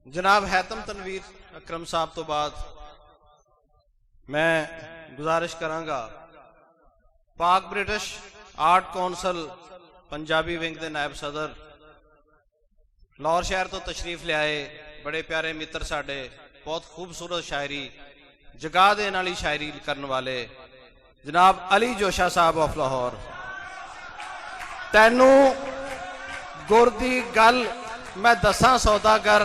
जनाब हैतम तनवीर अकरम साहब तो बाद मैं गुजारिश करांगा Pak British art council Punjabi wing के नायब सदर लाहौर शहर तो तशरीफ ले आए बड़े प्यारे मित्र साडे बहुत खूबसूरत शायरी जगा देने वाली शायरी करने वाले जनाब अली जोशा साहब ऑफ लाहौर। तैनू गुर दी गल मैं दसा सौदागर,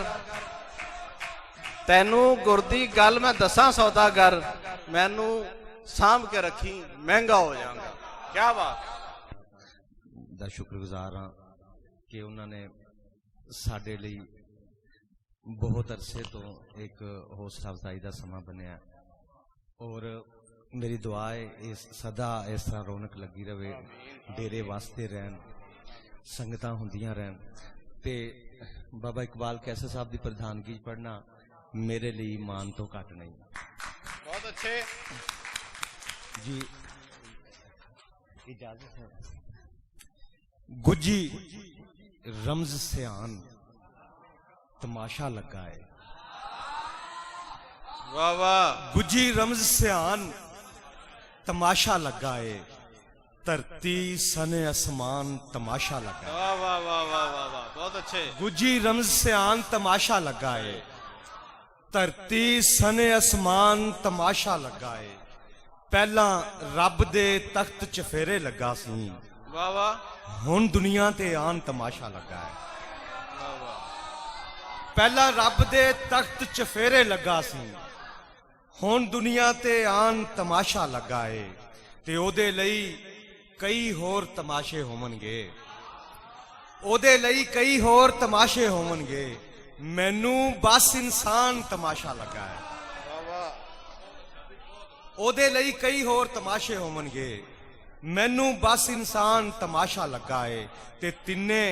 तैनू गुर दी गल मैं दसा सौदागर, मैनू सांभ के रखी महंगा हो जाऊंगा। क्या बात दा शुक्रगुजार हाँ कि उन्होंने साडे लई बहुत अरसे तो एक हौसला अफजाई का समा बनया और मेरी दुआ है इस सदा इस तरह रौनक लगी रहे, डेरे वास्ते रहन, संगतां हुंदियां रहन ते बाबा इकबाल कैसे साहब की प्रधानगी पढ़ना मेरे लिए मान तो घट नहीं। बहुत अच्छे जी इजाजत है। गुजी रमज सियान तमाशा लगा है, वाह वाह। गुजी रमज सियान तमाशा लगा है, धरती सने आसमान तमाशा लगा है। वाह वाह वाह वाह वाह वाह बहुत अच्छे। गुजी रमज सियान तमाशा लगा है, धरती सने आसमान तमाशा लगा है। पहला रब दे तख्त चफेरे लगा सी, वाह वाह हुण दुनिया ते आन तमाशा लगा है। वाह वाह। पहला रब दे तख्त चफेरे लगा सी, हुण दुनिया ते आन तमाशा लगा है। ते ओदे लई कई होर तमाशे होवणगे, ओदे लई कई होर तमाशे होवणगे, मैनू बस इंसान तमाशा लगा है। वाह वाह। ओदे लई कई होर तमाशे होवणगे, मैनू बस इंसान तमाशा लगा है। ते तिन्ने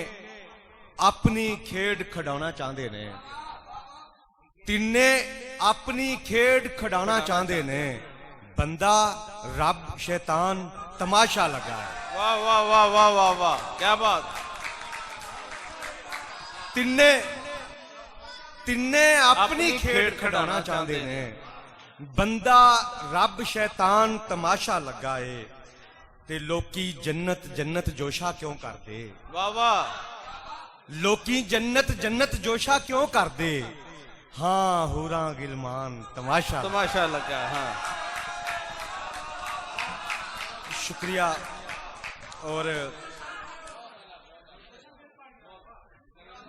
अपनी खेड खिडाउणा चाहते ने, तिन्ने अपनी खेड खिडाउणा चाहते ने, बंदा रब शैतान तमाशा लगा है। वाह वाह वाह वाह वाह वाह क्या बात। तिन्ने तिन्ने अपनी खेड खिडाना चाहते ने, बंदा रब शैतान तमाशा लगा है। ते लोकी जन्नत जन्नत जोशा क्यों करते, वाह वाह। लोकी जन्नत जन्नत जोशा क्यों करते, हाँ हुरा गिलमान तमाशा तमाशा लगा। हाँ शुक्रिया। और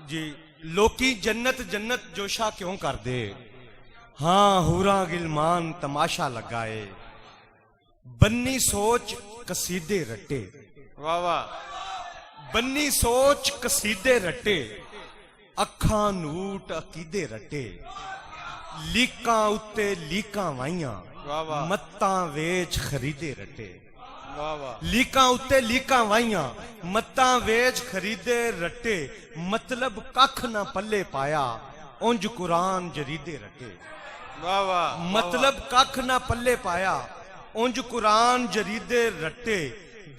जी लोकी जन्नत जन्नत जोशा क्यों कर दे, हाँ हुरा गिलमान तमाशा लगाए। बन्नी सोच कसीदे रटे, वाह वाह। बन्नी सोच कसीदे रटे, अखां नूट अकीदे रटे, लीकां उत्ते लीकां वाइयां, वाह वाह। मत्तां वेच खरीदे रटे। वाह वाह। लीकां उत्ते लीकां वाइयां, मत्तां वेच खरीदे रटे, मतलब कख ना पल्ले पाया, उंज कुरान जरीदे रटे। वाह वाह। मतलब कख ना पल्ले पाया, उंज कुरान जरीदे रटे,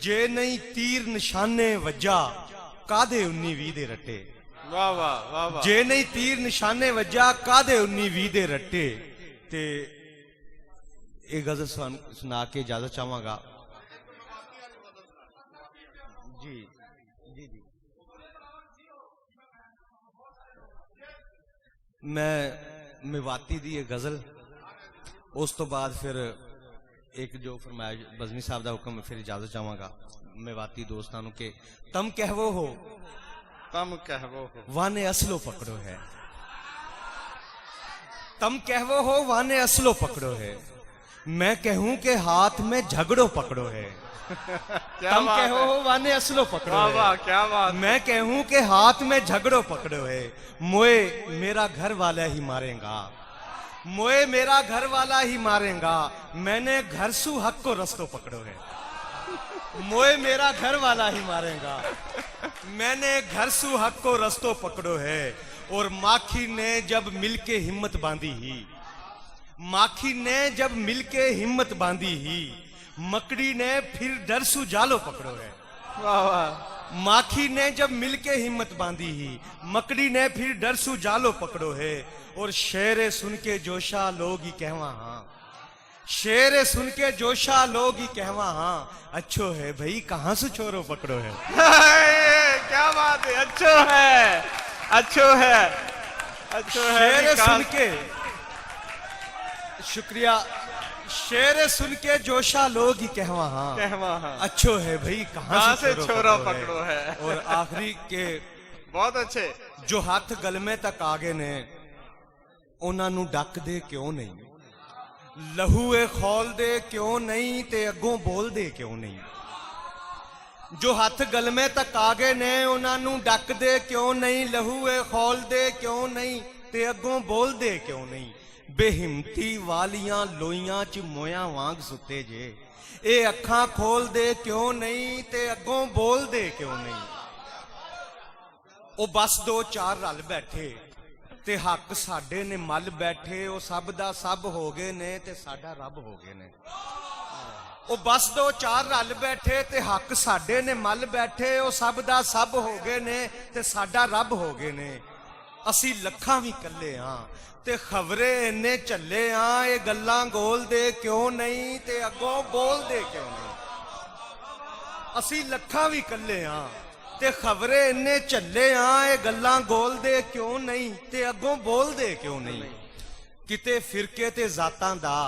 जे नहीं तीर निशाने वजा, कादे 19-20 दे रटे। वाह वाह वाह वाह। जे नहीं तीर निशाने वजा, कादे 19-20 दे रटे। ते एक गजल सुना के इजाजत चाहांगा। जी जी जी मैं मेवाती दी एक गजल, उस तो बाद फिर एक जो फरमाइश बजमी साहब का हुक्म, फिर इजाजत चाहांगा मेवाती दोस्तां नूं के तम कहवो हो, तम कहवो हो, वाने असलो पकड़ो है। तम कहवो हो वाने असलो पकड़ो है, मैं कहूं के हाथ में झगड़ो पकड़ो है। तम कहो हो वाने असलो पकड़ो वाह है, वाह क्या बात। मैं कहूं के हाथ में झगड़ो पकड़ो है। मोए मेरा घर वाला ही मारेगा, मोए मेरा घर वाला ही मारेगा, मैंने घर सु हक को रस्तो पकड़ो है। मोए मेरा घर वाला ही मारेगा, मैंने घर सु हक को रस्तो पकड़ो है। और माखी ने जब मिलके हिम्मत बांधी ही, माखी ने जब मिलके हिम्मत बांधी ही, मकड़ी ने फिर डर सु जालो पकड़ो है। वाह वाह। माखी ने जब मिलके हिम्मत बांधी ही, मकड़ी ने फिर डर सु जालो पकड़ो है। और शेरे सुन के जोशा लोग ही कहवा हाँ, शेरे सुन के जोशा लोग ही कहवा हाँ, अच्छो है भाई कहाँ से छोरो पकड़ो है। क्या बात है, अच्छो है, अच्छो है, अच्छो है। शेरे सुन के, शुक्रिया, शेरे सुन के जोशा लोग ही कहवा हाँ, कहवा हाँ, अच्छो है भाई कहाँ कहाँ से से छोरो छोरा पकड़ो पकड़ो है। और आखिरी के बहुत अच्छे। जो हथ गलमे तक आ गए ने, उन्हां नू डक दे क्यों नहीं, लहूए खोल दे क्यों नहीं, ते अगों बोल दे क्यों नहीं। जो हथ गलमे तक आ गए ने, उन्हां नू डक दे क्यों नहीं, लहूए खोल दे क्यों नहीं, ते अगों बोल दे क्यों नहीं। बेहिम्मती वालियां लोइयां च मोया वांग सुते जे, ए अखां खोल दे क्यों नहीं, ते अगों बोल दे क्यों नहीं। ओ बस दो चार रल बैठे ते हक साडे ने मल बैठे, ओ सब दा सब हो गए ने ते साडा रब हो गए ने। ओ बस दो चार रल बैठे ते हक साडे ने मल बैठे, ओ सब दा सब हो गए ने ते साडा रब हो गए ने। असी लखां भी कल्ले हां ते खबरे इन्ने झल्ले हां, ये गल्लां गोल दे क्यों नहीं, ते अगों बोल दे क्यों नहीं। असी लखां भी कल्ले हां ते खबरे इन्ने झल्ले हां, ये गल्लां गोल दे क्यों नहीं, ते अगों बोल दे क्यों नहीं। किते फिरके ते जातां दा,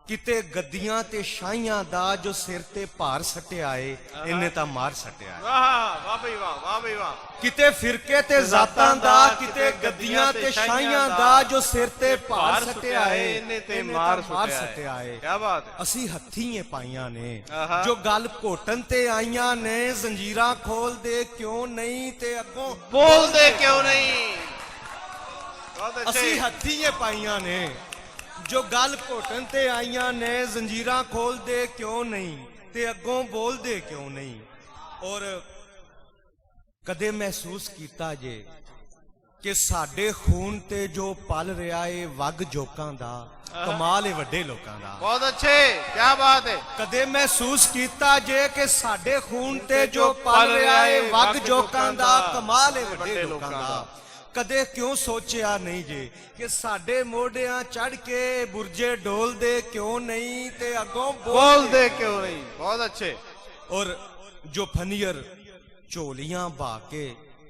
किते गद्दियां ते शाहियां दा, जो सिर ते भार सट्टिया है इन्ने तां मार सट्टिया है। वाह वाह भाई वाह, वाह भाई वाह। किते फिरके ते जातां दा, किते गद्दियां ते शाहियां दा, जो सिर ते भार सट्टिया है इन्ने ते मार सट्टिया है। क्या बात है। असी हत्थीं पाइयां ने, आहा। जो गल घोटन ते आइयां ने, जंजीरां खोल दे क्यों नहीं, ते अगों बोल दे क्यों नहीं। बहुत अच्छे। असी हत्थीं पाइयां ने, जो गल घोटन ते आइयां ने, जंजीरां खोल दे क्यों नहीं, ते अगों बोल दे क्यों नहीं। और कदे महसूस कीता जे कि साडे खून ते जो पल रहा है वग जोकां दा, कमाल है वड्डे लोकां दा। बहुत अच्छे, क्या बात है। कदे महसूस कीता जे कि साडे खून ते जो पल रहा है वग जोकां दा, कमाल है वड्डे लोकां दा। कदे क्यों सोचिया नहीं जे कि साडे मोढ़ियां चढ़ के बुरजे डोल दे क्यों नहीं, ते अगों बोल दे क्यों नहीं। बहुत अच्छे। और जो फनियर झोलियां बा के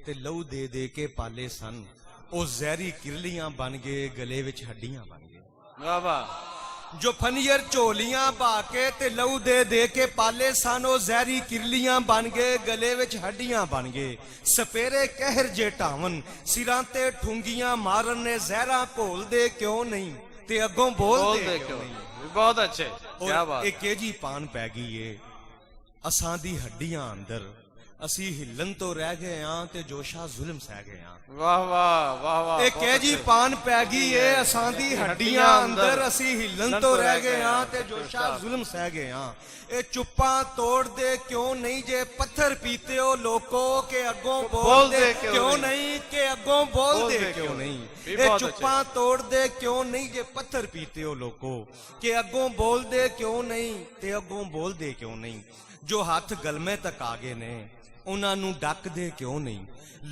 ते लहू दे दे के पाले सन, ओ जहरी किरलियां बन गए, गले विच हड्डियां बन गए। वाह वाह। जो फनियर झोलियां बा के ते लहू दे के पाले सन, ओ जहरी किरलियां बन गए, गले विच हड्डियां बन गए। सपेरे कहर जे ढावन, सिरां ते ठुंगियां मारन ने, जहरा घोल दे क्यों नहीं, ते अगों बोल दे क्यों नहीं। बहुत अच्छे, क्या बात। एक केजी पान पै गई है असां दी हड्डियां अंदर, असी हिलन तो रह गए हां ते जोशा जुल्म सह गए हां। वाह वाह वाह वाह। एक केजी पान पै गई है असां दी हड्डियां अंदर, असी हिलन तो रह गए हां ते जोशा जुल्म सह गए हां। ए चुप्पा तोड़ दे क्यों नहीं जे, पत्थर पीते हो लोको के अगों बोल दे क्यों नहीं, के अगों बोल दे क्यों नहीं। ए चुप्पा तोड़ दे क्यों नहीं जे, पत्थर पीते हो लोको के अगों बोल दे क्यों नहीं, ते अगों बोल दे क्यों नहीं। जो हाथ गलमे तक आ गए ने, उन्हां नू डक दे क्यों नहीं,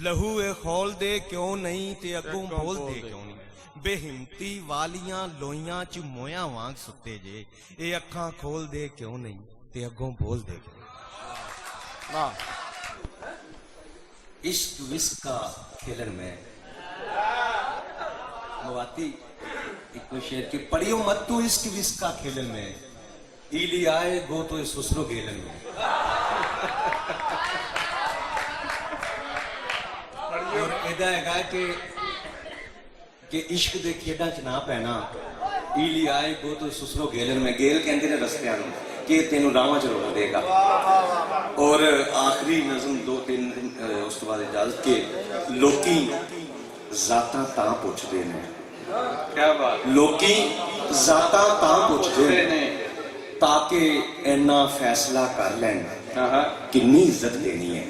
लहू ए खोल दे क्यों नहीं, ते अगों बोल दे क्यों नहीं। बेहिम्मती वालियां लोइयां च मोया वांग सुते जे, ए अखां खोल दे क्यों नहीं, ते अगों बोल दे क्यों नहीं। वाह। इश्क विश्क का खेलन में मवाती एक शेर की पढ़ियो मत तू इश्क विश्क का खेलन में, ईली आए गो तो सुसरो गेलन में। और इदा है कि इश्क दे खेडां च ना पैना, ईली आए गो तो सुसरो गेलन में। गेल कहते ने रस्तियां नूं कि तेनू रावां च रोक देगा। और आखिरी नज़म दो तीन उस तो बाद इजाजत के, लोकी जातां तां पुछदे ने। क्या बात। लोकी जातां तां पुछदे ने ताकि इन्ना फैसला कर लैन किन्नी इज्जत देनी है।